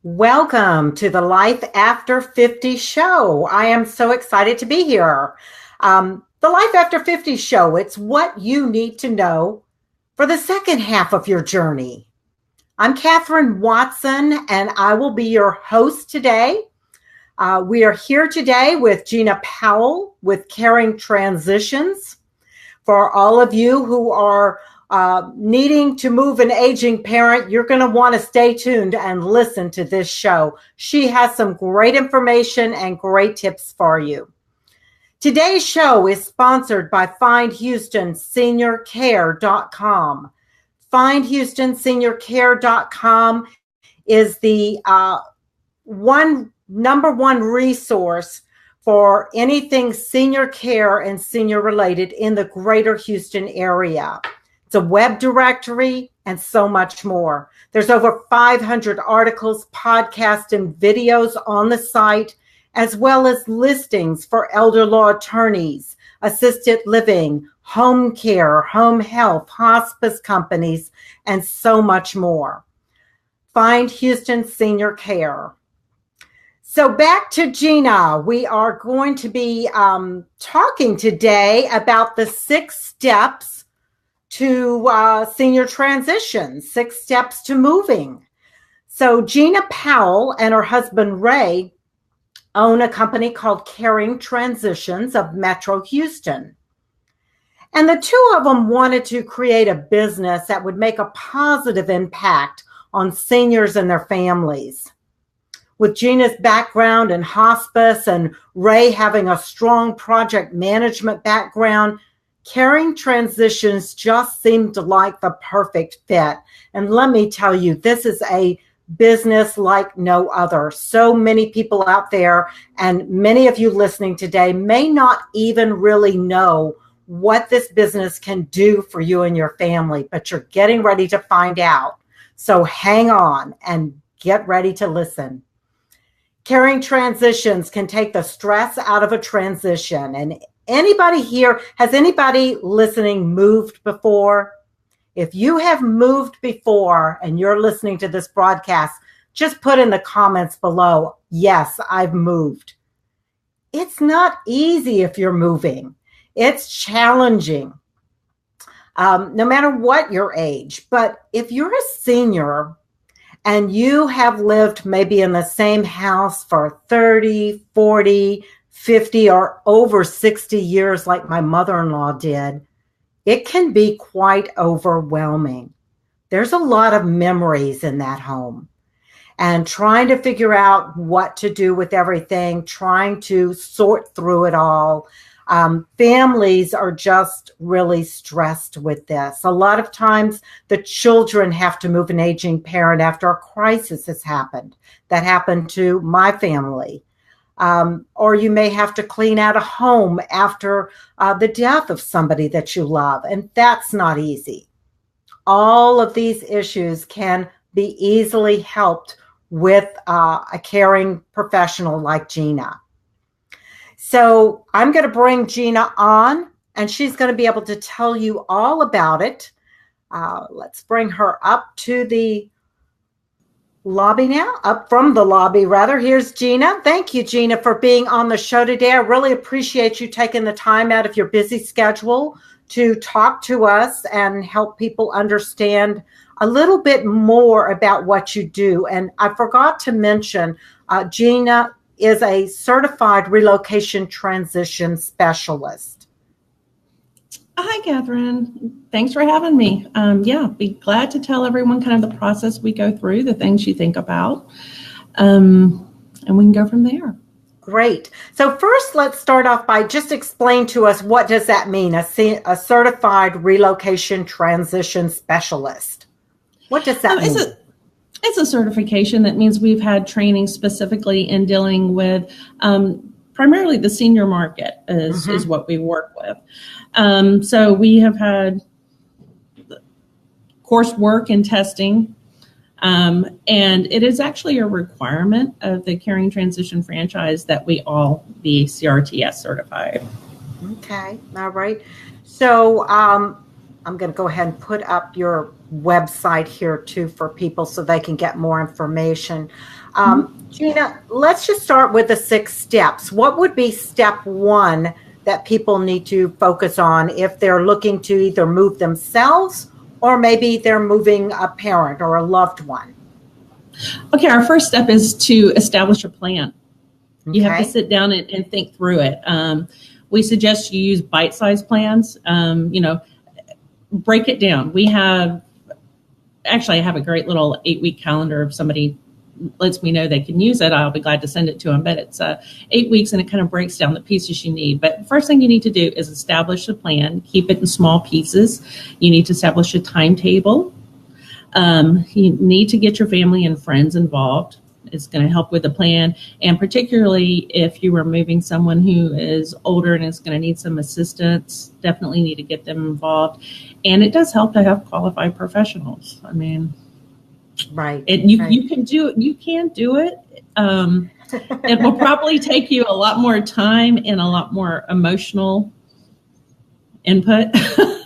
Welcome to the Life After 50 show. I am so excited to be here. The Life After 50 show, it's what you need to know for the second half of your journey. I'm Katherine Watson, and I will be your host today. We are here today with Gina Powell with Caring Transitions. For all of you who are needing to move an aging parent, you're going to want to stay tuned and listen to this show. She has some great information and great tips for you. Today's show is sponsored by FindHoustonSeniorCare.com. FindHoustonSeniorCare.com is the number one resource for anything senior care and senior related in the greater Houston area. It's a web directory and so much more. There's over 500 articles, podcasts, and videos on the site, as well as listings for elder law attorneys, assisted living, home care, home health, hospice companies, and so much more. Find Houston Senior Care. So back to Gina. We are going to be talking today about the 6 steps to senior transition, 6 steps to moving. So Gina Powell and her husband Ray own a company called Caring Transitions of Metro Houston. And the two of them wanted to create a business that would make a positive impact on seniors and their families. With Gina's background in hospice and Ray having a strong project management background, Caring Transitions just seemed like the perfect fit. And let me tell you, this is a business like no other. So many people out there, and many of you listening today may not even really know what this business can do for you and your family, but you're getting ready to find out. So hang on and get ready to listen. Caring Transitions can take the stress out of a transition. And anybody here, has anybody listening moved before? If you have moved before and you're listening to this broadcast, just put in the comments below, yes, I've moved. It's not easy if you're moving. It's challenging, no matter what your age. But if you're a senior and you have lived maybe in the same house for 30, 40, 50, or over 60 years like my mother-in-law did, it can be quite overwhelming. There's a lot of memories in that home. And trying to figure out what to do with everything, trying to sort through it all. Families are just really stressed with this. A lot of times the children have to move an aging parent after a crisis has happened. That happened to my family. Or you may have to clean out a home after the death of somebody that you love, and that's not easy. All of these issues can be easily helped with a caring professional like Gina. So I'm going to bring Gina on, and she's going to be able to tell you all about it. Let's bring her up to the lobby now, up from the lobby rather. Here's Gina. Thank you, Gina, for being on the show today. I really appreciate you taking the time out of your busy schedule to talk to us and help people understand a little bit more about what you do. And I forgot to mention, Gina is a certified relocation transition specialist. Hi, Catherine. Thanks for having me. Be glad to tell everyone kind of the process we go through, the things you think about, and we can go from there. Great. So first, let's start off by just explain to us, what does that mean, a certified relocation transition specialist? What does that mean? It's a certification that means we've had training specifically in dealing with primarily the senior market is what we work with. So we have had coursework and testing, and it is actually a requirement of the Caring Transition franchise that we all be CRTS certified. Okay. All right. So I'm going to go ahead and put up your website here too for people so they can get more information. Gina, let's just start with the 6 steps. What would be step 1 that people need to focus on if they're looking to either move themselves or maybe they're moving a parent or a loved one? Okay, our first step is to establish a plan. Okay. You have to sit down and think through it. We suggest you use bite-sized plans. Break it down. I have a great little 8-week calendar. If somebody lets me know they can use it, I'll be glad to send it to them. But it's 8 weeks, and it kind of breaks down the pieces you need. But the first thing you need to do is establish a plan. Keep it in small pieces. You need to establish a timetable. You need to get your family and friends involved. It's going to help with the plan. And particularly if you are moving someone who is older and is going to need some assistance, definitely need to get them involved. And it does help to have qualified professionals. I mean, right. You can do it. You can do it. It will probably take you a lot more time and a lot more emotional input.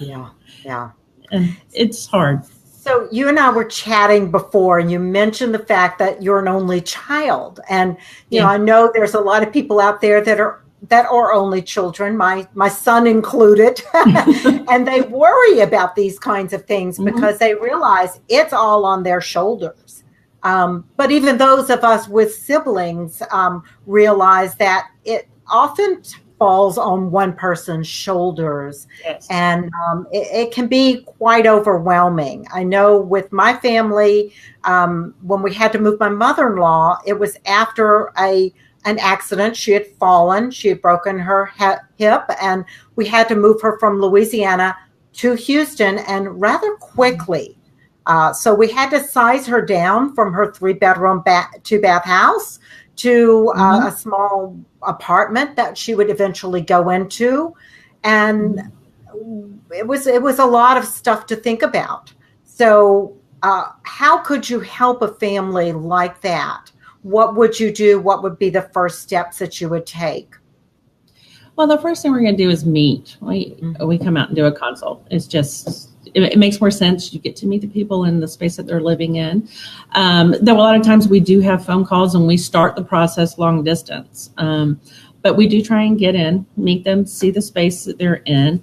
Yeah. And it's hard. So you and I were chatting before, and you mentioned the fact that you're an only child. And, you know, I know there's a lot of people out there that are only children, my son included, and they worry about these kinds of things because they realize it's all on their shoulders. But even those of us with siblings realize that it often falls on one person's shoulders. Yes. And it can be quite overwhelming. I know with my family, when we had to move my mother-in-law, it was after an accident. She had fallen. She had broken her hip, and we had to move her from Louisiana to Houston, and rather quickly. So we had to size her down from her 3-bedroom, 2-bath house to a small apartment that she would eventually go into. And it was a lot of stuff to think about. So how could you help a family like that? What would you do? What would be the first steps that you would take? Well, the first thing we're going to do is meet. We come out and do a consult. It's just, it makes more sense. You get to meet the people in the space that they're living in. Though a lot of times we do have phone calls and we start the process long distance. But we do try and get in, meet them, see the space that they're in,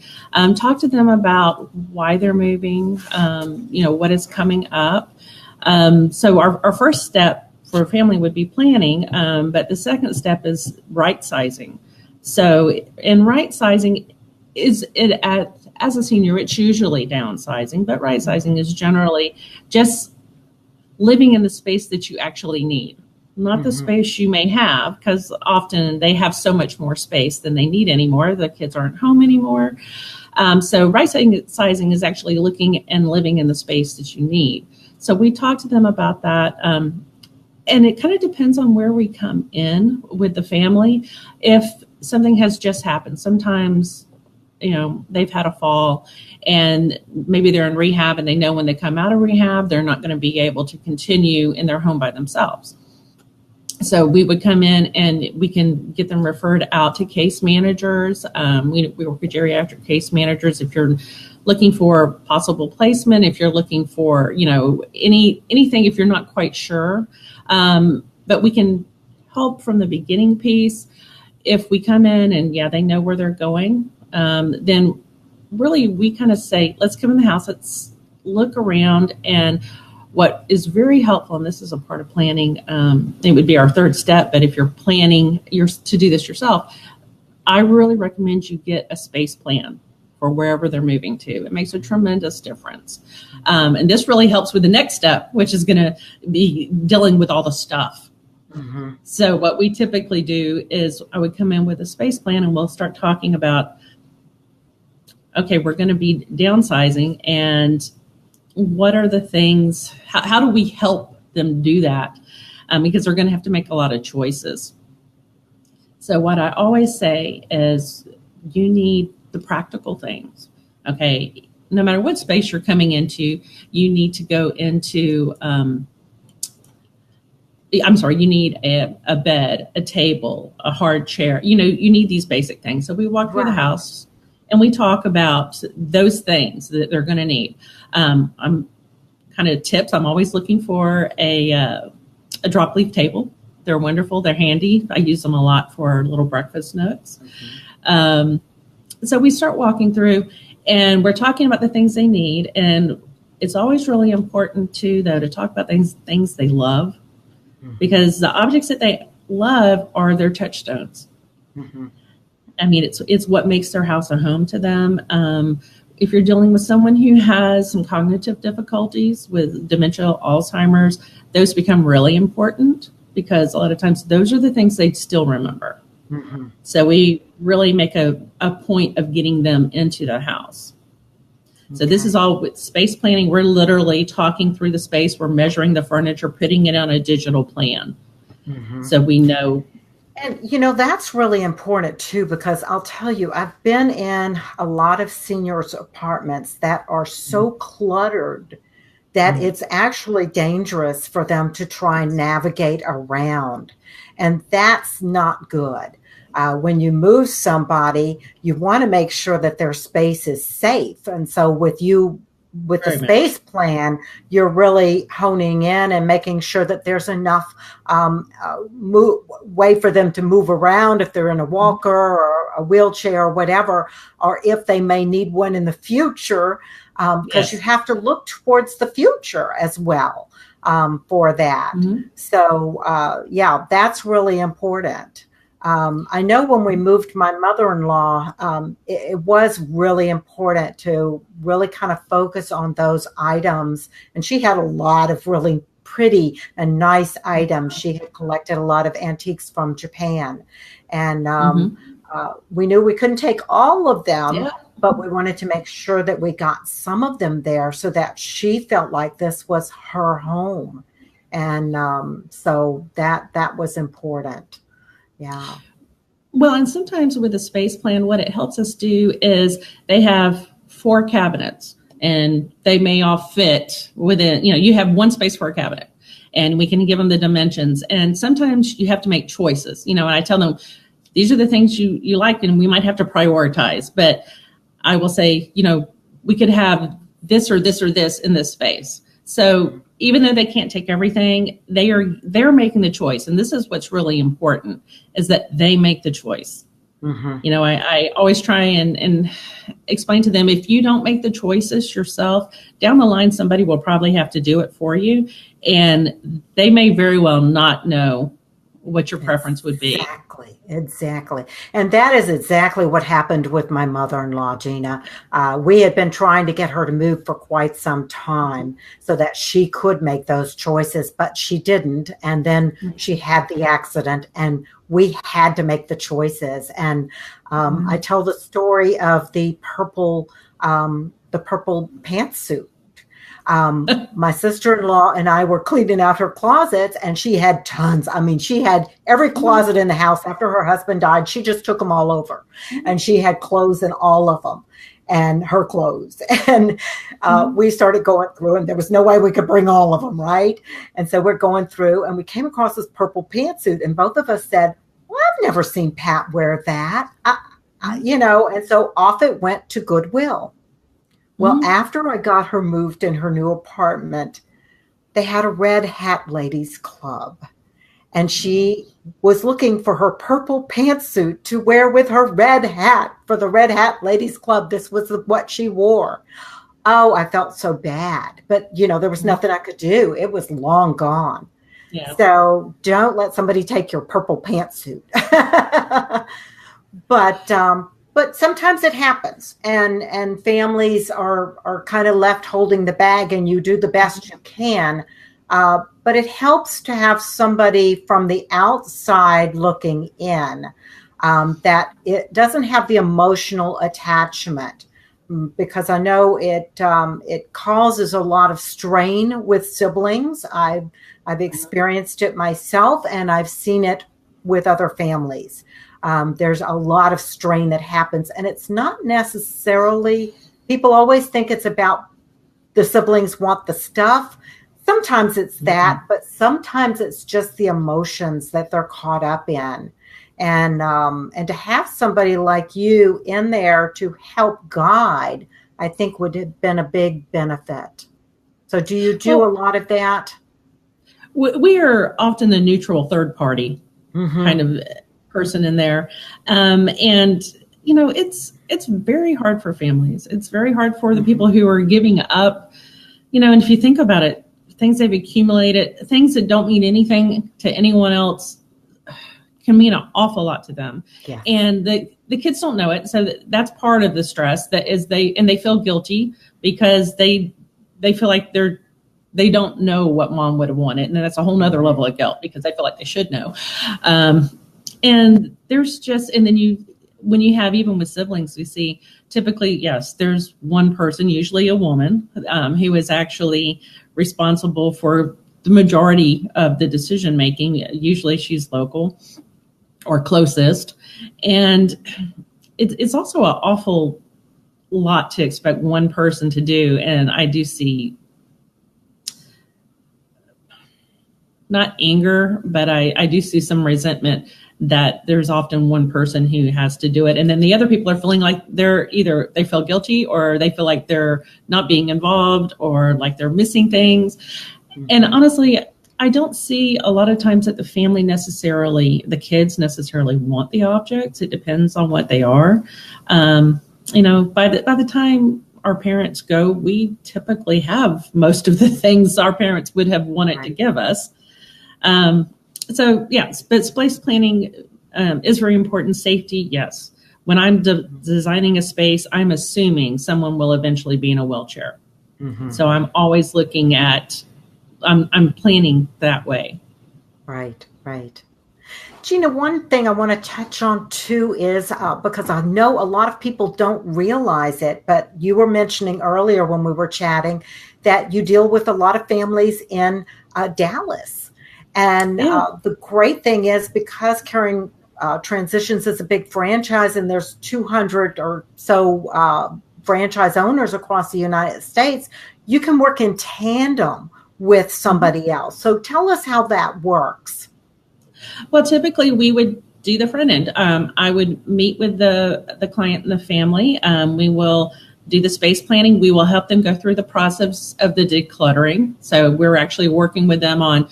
talk to them about why they're moving, what is coming up. So our first step for a family would be planning, but the second step is right sizing. So in right sizing, as a senior, it's usually downsizing, but right sizing is generally just living in the space that you actually need, not the space you may have, because often they have so much more space than they need anymore. The kids aren't home anymore. So right sizing is actually looking and living in the space that you need. So we talk to them about that. And it kind of depends on where we come in with the family. If something has just happened, sometimes, they've had a fall and maybe they're in rehab and they know when they come out of rehab, they're not going to be able to continue in their home by themselves. So we would come in and we can get them referred out to case managers. We work with geriatric case managers if you're looking for possible placement, if you're looking for, anything, if you're not quite sure. But we can help from the beginning piece. If we come in and they know where they're going, then really we kind of say, let's come in the house, let's look around. And what is very helpful, and this is a part of planning, it would be our third step, but if you're planning to do this yourself, I really recommend you get a space plan for wherever they're moving to. It makes a tremendous difference. And this really helps with the next step, which is going to be dealing with all the stuff. Mm-hmm. So what we typically do is I would come in with a space plan and we'll start talking about, okay, we're going to be downsizing, and what are the things, how do we help them do that? Because they're going to have to make a lot of choices. So what I always say is you need the practical things. Okay, no matter what space you're coming into, you need to go into, you need a bed, a table, a hard chair. You need these basic things. So we walk through the house. and we talk about those things that they're going to need. I'm kind of tips. I'm always looking for a drop leaf table. They're wonderful. They're handy. I use them a lot for little breakfast notes. So we start walking through, and we're talking about the things they need. And it's always really important too, though, to talk about things they love, because the objects that they love are their touchstones. I mean, it's what makes their house a home to them. If you're dealing with someone who has some cognitive difficulties with dementia, Alzheimer's, those become really important, because a lot of times those are the things they still remember. So we really make a point of getting them into the house. So this is all with space planning. We're literally talking through the space. We're measuring the furniture, putting it on a digital plan. So we know. And, that's really important too, because I'll tell you, I've been in a lot of seniors' apartments that are so cluttered that it's actually dangerous for them to try and navigate around. And that's not good. When you move somebody, you want to make sure that their space is safe. And so with the space plan, you're really honing in and making sure that there's enough way for them to move around if they're in a walker or a wheelchair or whatever, or if they may need one in the future, because you have to look towards the future as well for that. So, that's really important. I know when we moved my mother-in-law, it was really important to really kind of focus on those items. And she had a lot of really pretty and nice items. She had collected a lot of antiques from Japan. And we knew we couldn't take all of them, but we wanted to make sure that we got some of them there so that she felt like this was her home. And so that was important. Yeah. Well, and sometimes with a space plan, what it helps us do is they have 4 cabinets and they may all fit within, you have one space for a cabinet and we can give them the dimensions. And sometimes you have to make choices, and I tell them, these are the things you like, and we might have to prioritize, but I will say, we could have this or this or this in this space. So even though they can't take everything, they're making the choice. And this is what's really important, is that they make the choice. I always try and explain to them, if you don't make the choices yourself, down the line, somebody will probably have to do it for you. And they may very well not know what your preference would be. Exactly. And that is exactly what happened with my mother-in-law, Gina. We had been trying to get her to move for quite some time so that she could make those choices, but she didn't. And then she had the accident and we had to make the choices. And I tell the story of the purple pantsuit. My sister-in-law and I were cleaning out her closets, and she had tons. I mean, she had every closet in the house. After her husband died, she just took them all over, and she had clothes in all of them, and her clothes. And we started going through, and there was no way we could bring all of them, right? And so we're going through, and we came across this purple pantsuit, and both of us said, "Well, I've never seen Pat wear that," And so off it went to Goodwill. Well, after I got her moved in her new apartment, they had a Red Hat Ladies Club. And she was looking for her purple pantsuit to wear with her red hat for the Red Hat Ladies Club. This was what she wore. Oh, I felt so bad. But, there was nothing I could do. It was long gone. Yeah. So don't let somebody take your purple pantsuit. But sometimes it happens, and families are kind of left holding the bag, and you do the best you can. But it helps to have somebody from the outside looking in, that it doesn't have the emotional attachment, because I know it causes a lot of strain with siblings. I've experienced it myself, and I've seen it with other families. There's a lot of strain that happens, and it's not necessarily, people always think it's about the siblings want the stuff. Sometimes it's that, but sometimes it's just the emotions that they're caught up in. and to have somebody like you in there to help guide, I think would have been a big benefit. So do you do a lot of that? We are often the neutral third party kind of person in there. And, you know, it's very hard for families. It's very hard for the people who are giving up, you know, and if you think about it, things they've accumulated, things that don't mean anything to anyone else can mean an awful lot to them. Yeah. And the kids don't know it. So that's part of the stress that is they feel guilty because they feel like they don't know what mom would have wanted. And that's a whole nother level of guilt because they feel like they should know. And there's just, and then when you have, even with siblings, we see typically, yes, there's one person, usually a woman, who is actually responsible for the majority of the decision making. Usually she's local or closest. And it's also an awful lot to expect one person to do. And I do see not anger, but I do see some resentment that there's often one person who has to do it. And then the other people are feeling like they feel guilty or they feel like they're not being involved or like they're missing things. And honestly, I don't see a lot of times that the kids necessarily want the objects. It depends on what they are. You know, by the time our parents go, we typically have most of the things our parents would have wanted to give us. So yes, but space planning is very important. Safety, yes. When I'm designing a space, I'm assuming someone will eventually be in a wheelchair. So I'm always looking at, I'm planning that way. Right. Gina, one thing I want to touch on too is because I know a lot of people don't realize it, but you were mentioning earlier when we were chatting that you deal with a lot of families in Dallas. And the great thing is because Caring Transitions is a big franchise and there's 200 or so franchise owners across the United States, you can work in tandem with somebody else. So tell us how that works. Well, typically we would do the front end. I would meet with the client and the family. We will do the space planning. We will help them go through the process of the decluttering. So we're actually working with them on,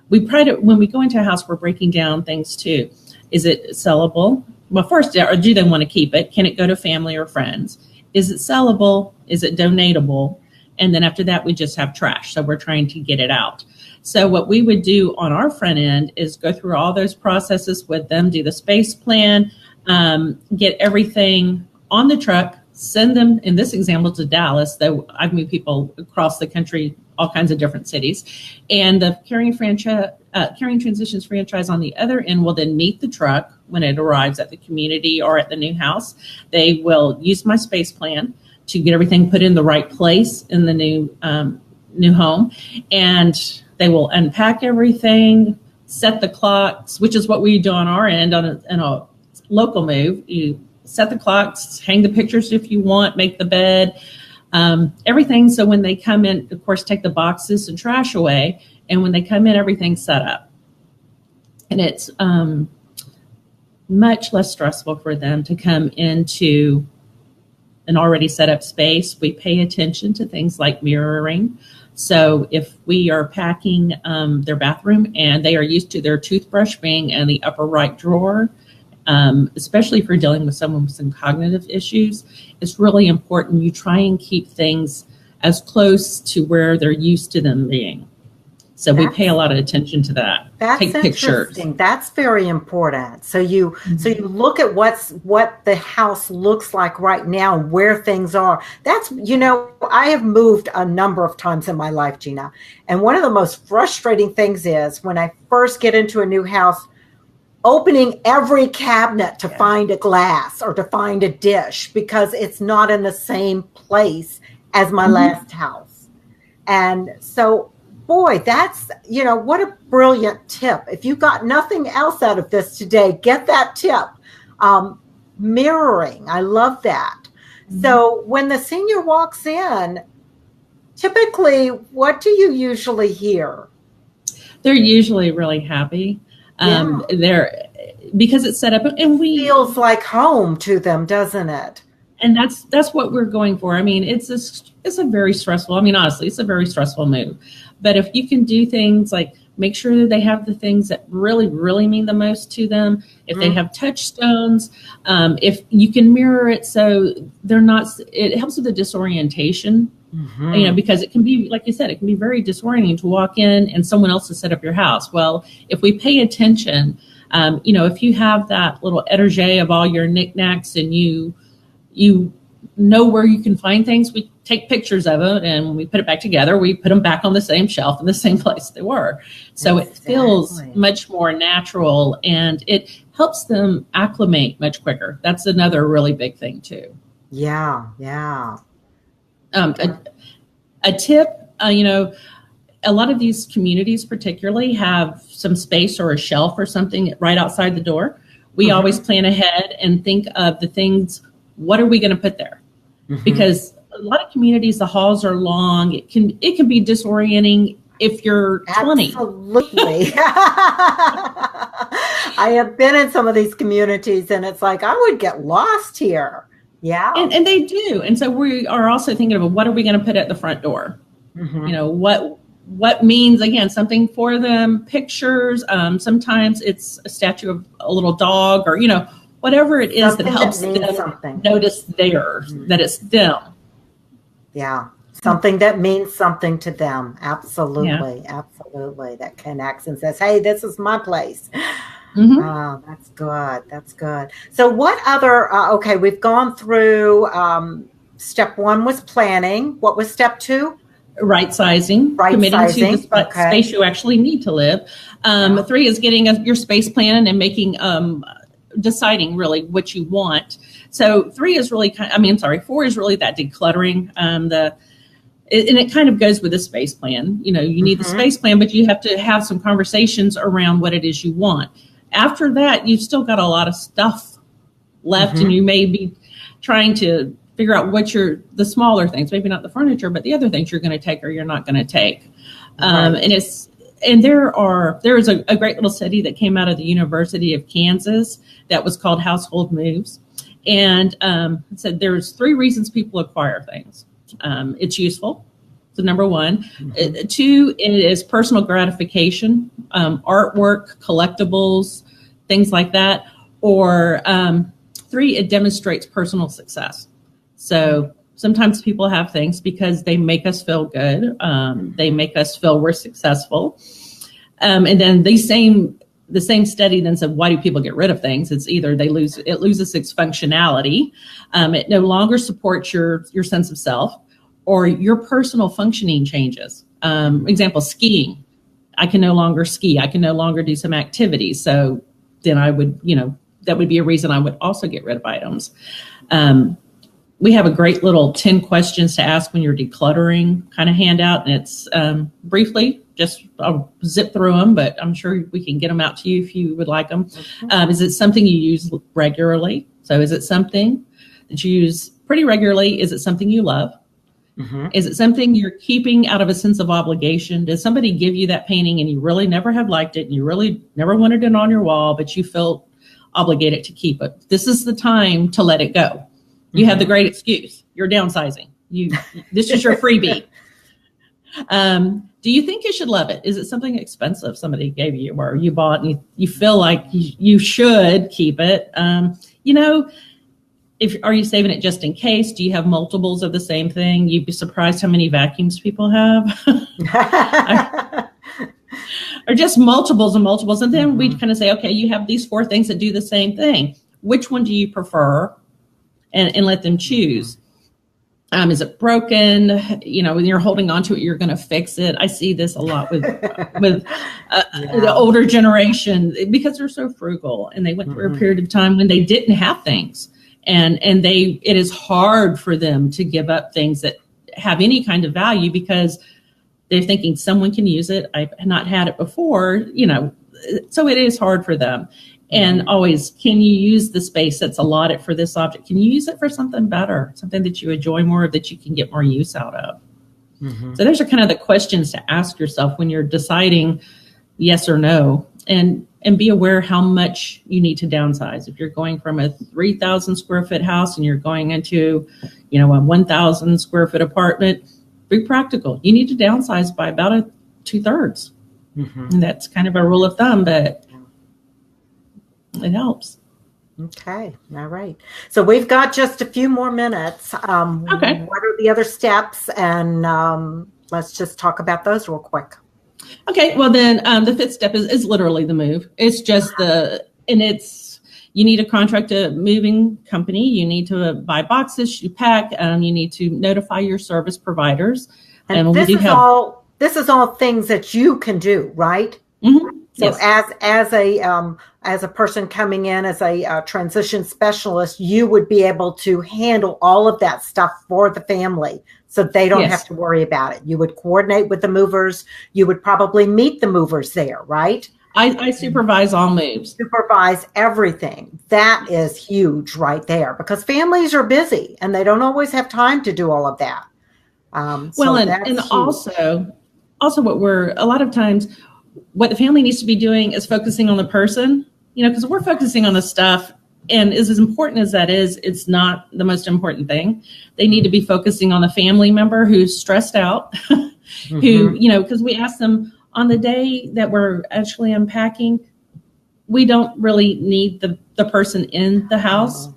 when we go into a house, we're breaking down things too. Is it sellable? Well, first, do they want to keep it? Can it go to family or friends? Is it sellable? Is it donatable? And then after that, we just have trash. So we're trying to get it out. So what we would do on our front end is go through all those processes with them, do the space plan, get everything on the truck, send them, in this example, to Dallas, though I've moved people across the country, all kinds of different cities. And the Caring Transitions franchise on the other end will then meet the truck when it arrives at the community or at the new house. They will use my space plan to get everything put in the right place in the new home. And they will unpack everything, set the clocks, which is what we do on our end in a local move. You set the clocks, hang the pictures if you want, make the bed, everything. So when they come in, of course, take the boxes and trash away. And when they come in, everything's set up. And it's much less stressful for them to come into an already set up space. We pay attention to things like mirroring. So if we are packing their bathroom and they are used to their toothbrush being in the upper right drawer, especially if you're dealing with someone with some cognitive issues, it's really important you try and keep things as close to where they're used to them being. So we pay a lot of attention to that. That's Take pictures. Interesting. That's very important. So you look at what the house looks like right now, where things are. That's, I have moved a number of times in my life, Gina. And one of the most frustrating things is when I first get into a new house, opening every cabinet to find a glass or to find a dish because it's not in the same place as my last house. And so, boy, that's, what a brilliant tip. If you got nothing else out of this today, get that tip. Mirroring. I love that. So when the senior walks in, typically, what do you usually hear? They're usually really happy. because it's set up, and feels like home to them, doesn't it? And that's what we're going for. I mean, it's a very stressful. I mean, honestly, it's a very stressful move. But if you can do things like make sure that they have the things that really, really mean the most to them. If they have touchstones, if you can mirror it so they're not, it helps with the disorientation. Because it can be, like you said, it can be very disorienting to walk in and someone else has set up your house. Well, if we pay attention, if you have that little etagere of all your knickknacks and you know where you can find things, we take pictures of it and we put it back together. We put them back on the same shelf in the same place they were. So it feels much more natural and it helps them acclimate much quicker. That's another really big thing too. Yeah. A tip, a lot of these communities particularly have some space or a shelf or something right outside the door. We always plan ahead and think of the things, what are we going to put there? Because a lot of communities, the halls are long. It can be disorienting if you're 20. Absolutely. I have been in some of these communities and it's like, I would get lost here. Yeah. And they do. And so we are also thinking of what are we going to put at the front door? What means, again, something for them, pictures. Sometimes it's a statue of a little dog or, whatever it is that helps them notice theirs, that it's them. Yeah. Something that means something to them. Absolutely. Yeah. Absolutely. That connects and says, hey, this is my place. Oh, that's good. That's good. So what other, we've gone through, step 1 was planning. What was step 2? Right sizing, committing to the space you actually need to live. 3 is getting your space plan and making, deciding really what you want. So 4 is really that decluttering, and it kind of goes with the space plan. You need the space plan, but you have to have some conversations around what it is you want. After that, you've still got a lot of stuff left and you may be trying to figure out what the smaller things, maybe not the furniture, but the other things you're going to take or you're not going to take. And there is a great little study that came out of the University of Kansas that was called Household Moves. And it said there's 3 reasons people acquire things. It's useful. So number 1. 2, it is personal gratification, artwork, collectibles, things like that. Or 3, it demonstrates personal success. So sometimes people have things because they make us feel good. They make us feel we're successful. And then the same study then said, why do people get rid of things? It's either it loses its functionality. It no longer supports your sense of self, or your personal functioning changes. Example, skiing. I can no longer ski. I can no longer do some activities. So then I would, that would be a reason I would also get rid of items. We have a great little 10 questions to ask when you're decluttering kind of handout. And it's briefly, I'll zip through them, but I'm sure we can get them out to you if you would like them. Is it something you use regularly? So is it something that you use pretty regularly? Is it something you love? Is it something you're keeping out of a sense of obligation? Did somebody give you that painting and you really never have liked it and you really never wanted it on your wall, but you felt obligated to keep it? This is the time to let it go. You have the great excuse. You're downsizing. This is your freebie. Do you think you should love it? Is it something expensive somebody gave you or you bought and you feel like you should keep it? Are you saving it just in case? Do you have multiples of the same thing? You'd be surprised how many vacuums people have. Or just multiples and multiples. And then we'd kind of say, okay, you have these 4 things that do the same thing. Which one do you prefer? And let them choose. Is it broken? When you're holding on to it, you're going to fix it. I see this a lot with the older generation because they're so frugal and they went through a period of time when they didn't have things. And it is hard for them to give up things that have any kind of value because they're thinking someone can use it. I've not had it before, so it is hard for them. And always, can you use the space that's allotted for this object? Can you use it for something better, something that you enjoy more, that you can get more use out of? So those are kind of the questions to ask yourself when you're deciding yes or no. and be aware how much you need to downsize. If you're going from a 3,000 square foot house and you're going into, a 1,000 square foot apartment, be practical. You need to downsize by about 2/3. And that's kind of a rule of thumb, but it helps. Okay. All right. So we've got just a few more minutes. Okay. What are the other steps? And let's just talk about those real quick. Okay. Well, then the fifth step is literally the move. It's just you need to contract a moving company. You need to buy boxes, you pack, you need to notify your service providers. And this is all things that you can do, right? Mm-hmm. So yes. as a person coming in as a transition specialist, you would be able to handle all of that stuff for the family, so they don't have to worry about it. You would coordinate with the movers. You would probably meet the movers there, right? I supervise all moves. Supervise everything. That is huge right there, because families are busy and they don't always have time to do all of that. And also a lot of times what the family needs to be doing is focusing on the person, because we're focusing on the stuff, and as important as that is, it's not the most important thing. They need to be focusing on the family member who's stressed out, who, because we ask them on the day that we're actually unpacking, we don't really need the person in the house.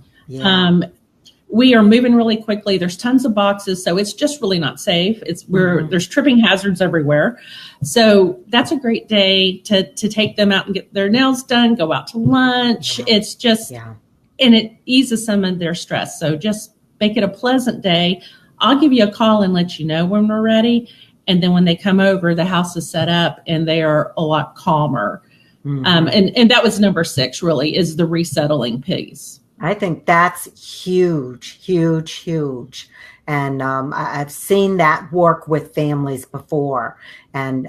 We are moving really quickly. There's tons of boxes, so it's just really not safe. There's tripping hazards everywhere. So that's a great day to take them out and get their nails done, go out to lunch. It's just, and it eases some of their stress. So just make it a pleasant day. I'll give you a call and let you know when we're ready. And then when they come over, the house is set up and they are a lot calmer. And that was number 6, really, is the resettling piece. I think that's huge, huge, huge. And I've seen that work with families before. And,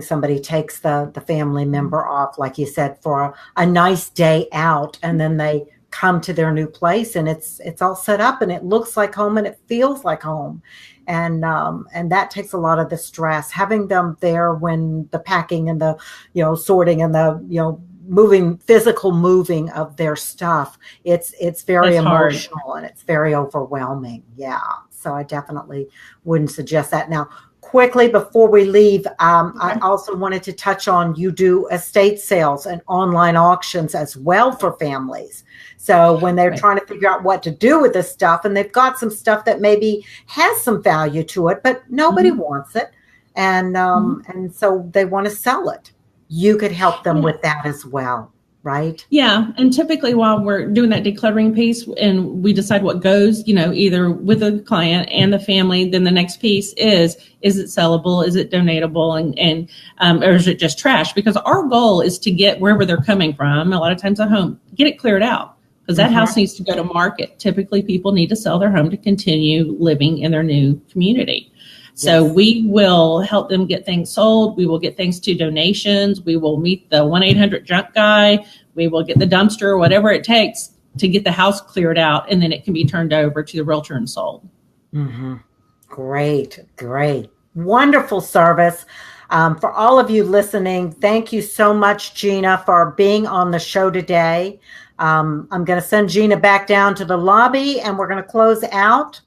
somebody takes the family member off, like you said, for a nice day out. And then they come to their new place and it's all set up and it looks like home and it feels like home. And that takes a lot of the stress, having them there when the packing and the, sorting and the, physical moving of their stuff. It's very emotional and it's very overwhelming. Yeah. So I definitely wouldn't suggest that. Now, quickly before we leave, I also wanted to touch on, you do estate sales and online auctions as well for families. So when they're trying to figure out what to do with this stuff, and they've got some stuff that maybe has some value to it, but nobody wants it. And so they want to sell it. You could help them with that as well, right? Yeah. And typically while we're doing that decluttering piece and we decide what goes, either with the client and the family, then the next piece is it sellable? Is it donatable? And or is it just trash? Because our goal is to get wherever they're coming from, a lot of times at home, get it cleared out. Because that house needs to go to market. Typically, people need to sell their home to continue living in their new community. So we will help them get things sold. We will get things to donations. We will meet the 1-800-JUNK guy. We will get the dumpster, whatever it takes to get the house cleared out. And then it can be turned over to the realtor and sold. Great. Wonderful service. For all of you listening, thank you so much, Gina, for being on the show today. I'm going to send Gina back down to the lobby and we're going to close out.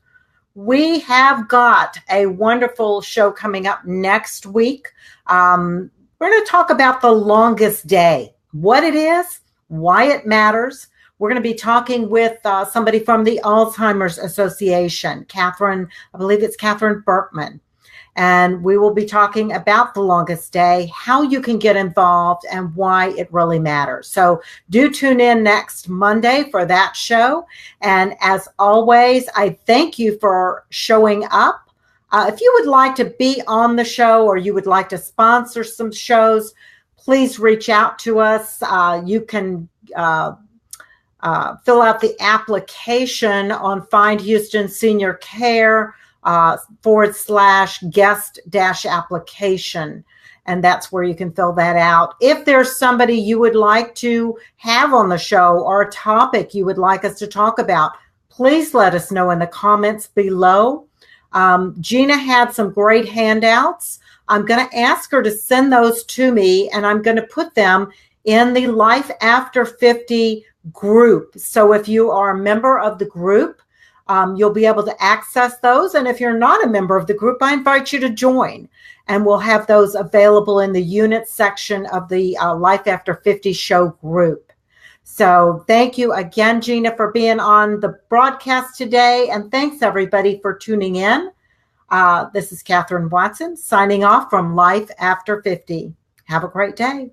We have got a wonderful show coming up next week. We're going to talk about the longest day, what it is, why it matters. We're going to be talking with somebody from the Alzheimer's Association, I believe it's Catherine Berkman. And we will be talking about the longest day, how you can get involved, and why it really matters. So do tune in next Monday for that show. And as always, I thank you for showing up. If you would like to be on the show or you would like to sponsor some shows, please reach out to us. You can fill out the application on Find Houston Senior Care /guest-application. And that's where you can fill that out. If there's somebody you would like to have on the show or a topic you would like us to talk about, please let us know in the comments below. Gina had some great handouts. I'm going to ask her to send those to me, and I'm going to put them in the Life After 50 group. So if you are a member of the group, you'll be able to access those. And if you're not a member of the group, I invite you to join. And we'll have those available in the unit section of the Life After 50 show group. So thank you again, Gina, for being on the broadcast today. And thanks, everybody, for tuning in. This is Catherine Watson signing off from Life After 50. Have a great day.